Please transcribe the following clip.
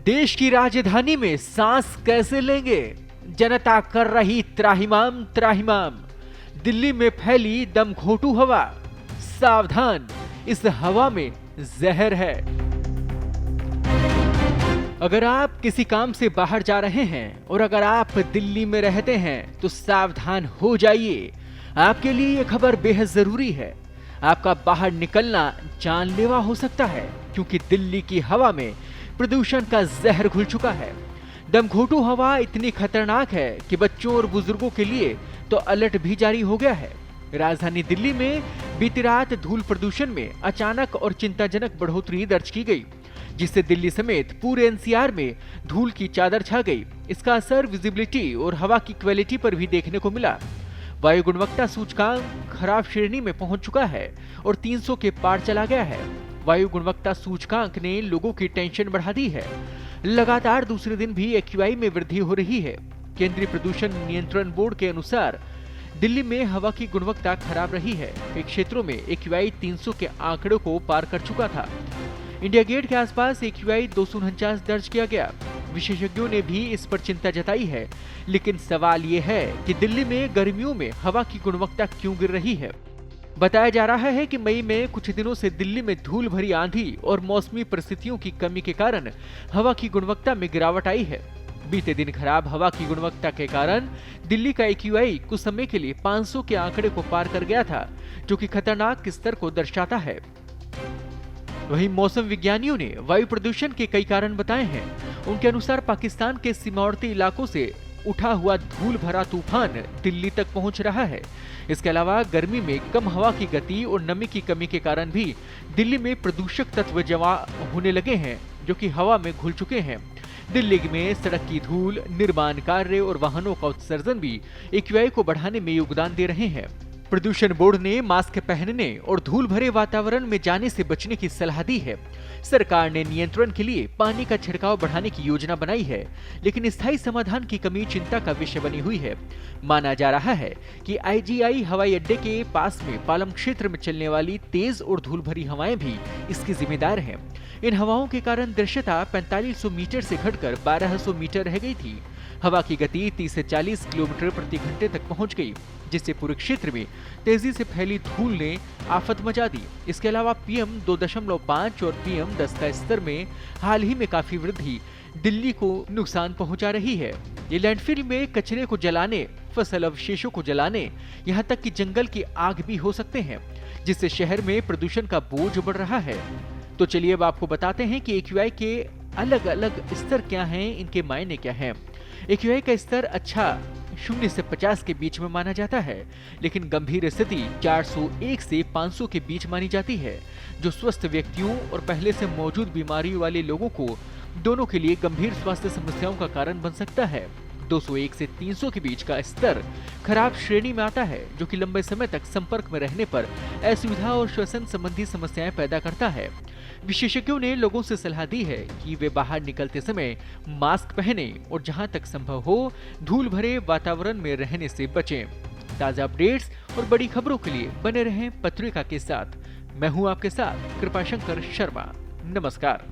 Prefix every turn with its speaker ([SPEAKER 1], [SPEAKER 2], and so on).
[SPEAKER 1] देश की राजधानी में सांस कैसे लेंगे, जनता कर रही त्राहिमाम त्राहिमाम। दिल्ली में फैली दमघोंटू हवा, सावधान इस हवा में जहर है। अगर आप किसी काम से बाहर जा रहे हैं और अगर आप दिल्ली में रहते हैं तो सावधान हो जाइए। आपके लिए यह खबर बेहद जरूरी है। आपका बाहर निकलना जानलेवा हो सकता है क्योंकि दिल्ली की हवा में प्रदूषण का जहर घुल चुका है। दमघोंटू हवा इतनी खतरनाक है कि बच्चों और बुजुर्गों के लिए तो अलर्ट भी जारी हो गया है। राजधानी दिल्ली में बीती रात धूल प्रदूषण में अचानक और चिंताजनक बढ़ोतरी दर्ज की गई, जिससे दिल्ली समेत पूरे एनसीआर में धूल की चादर छा गई। इसका असर विजिबिलिटी और हवा की क्वालिटी पर भी देखने को मिला। वायु गुणवत्ता सूचकांक खराब श्रेणी में पहुंच चुका है और 300 के पार चला गया है। वायु गुणवत्ता सूचकांक ने लोगों की टेंशन बढ़ा दी है। लगातार दूसरे दिन भी एक्यूआई में वृद्धि हो रही है। केंद्रीय प्रदूषण नियंत्रण बोर्ड के अनुसार दिल्ली में हवा की गुणवत्ता खराब रही है। कई क्षेत्रों में एक्यूआई 300 के आंकड़ों को पार कर चुका था। इंडिया गेट के आसपास एक्यूआई 249 दर्ज किया गया। विशेषज्ञों ने भी इस पर चिंता जताई है, लेकिन सवाल ये है कि दिल्ली में गर्मियों में हवा की गुणवत्ता क्यों गिर रही है। बताया जा रहा है कि मई में कुछ दिनों से दिल्ली में धूल भरी आंधी और मौसमी परिस्थितियों की कमी के कारण हवा की गुणवत्ता में गिरावट आई है। बीते दिन खराब हवा की गुणवत्ता के कारण दिल्ली का एक्यूआई कुछ समय के लिए 500 के आंकड़े को पार कर गया था, जो कि खतरनाक स्तर को दर्शाता है। वहीं मौसम विज्ञानियों ने वायु प्रदूषण के कई कारण बताए हैं। उनके अनुसार पाकिस्तान के सीमावर्ती इलाकों से उठा हुआ धूल भरा तूफान दिल्ली तक पहुंच रहा है। इसके अलावा गर्मी में कम हवा की गति और नमी की कमी के कारण भी दिल्ली में प्रदूषक तत्व जमा होने लगे हैं, जो कि हवा में घुल चुके हैं। दिल्ली में सड़क की धूल, निर्माण कार्य और वाहनों का उत्सर्जन भी एक्यूआई को बढ़ाने में योगदान दे रहे हैं। प्रदूषण बोर्ड ने मास्क पहनने और धूल भरे वातावरण में जाने से बचने की सलाह दी है। सरकार ने नियंत्रण के लिए पानी का छिड़काव बढ़ाने की योजना बनाई है, लेकिन स्थायी समाधान की कमी चिंता का विषय बनी हुई है। माना जा रहा है कि आईजीआई हवाई अड्डे के पास में पालम क्षेत्र में चलने वाली तेज और धूल भरी हवाएं भी इसकी जिम्मेदार हैं। इन हवाओं के कारण दृश्यता 4500 मीटर से घटकर 1200 मीटर रह गई थी। हवा की गति 30 से 40 किलोमीटर प्रति घंटे तक पहुंच गई, जिससे पूरे क्षेत्र में तेजी से फैली धूल ने आफत मचा दी। इसके अलावा PM 2.5 और PM 10 का स्तर में हाल ही में काफी वृद्धि दिल्ली को नुकसान पहुंचा रही है। ये लैंडफिल में कचरे को जलाने, फसल अवशेषों को जलाने, यहाँ तक कि जंगल की आग भी हो सकते हैं, जिससे शहर में प्रदूषण का बोझ बढ़ रहा है। तो चलिए अब आपको बताते हैं कि एक्यूआई के अलग अलग स्तर क्या हैं, इनके मायने क्या हैं। एक्यूआई का स्तर अच्छा 0 से 50 के बीच में माना जाता है, लेकिन गंभीर स्थिति 401 से 500 के बीच मानी जाती है, जो स्वस्थ व्यक्तियों और पहले से मौजूद बीमारियों वाले लोगों को दोनों के लिए गंभीर स्वास्थ्य समस्याओं का कारण बन सकता है। 201 से 300 के बीच का स्तर खराब श्रेणी में आता है, जो कि लंबे समय तक संपर्क में रहने पर असुविधा और श्वसन संबंधी समस्याएं पैदा करता है। विशेषज्ञों ने लोगों से सलाह दी है कि वे बाहर निकलते समय मास्क पहनें और जहां तक संभव हो धूल भरे वातावरण में रहने से बचें। ताजा अपडेट्स और बड़ी खबरों के लिए बने रहें पत्रिका के साथ। मैं हूं आपके साथ कृपाशंकर शर्मा। नमस्कार।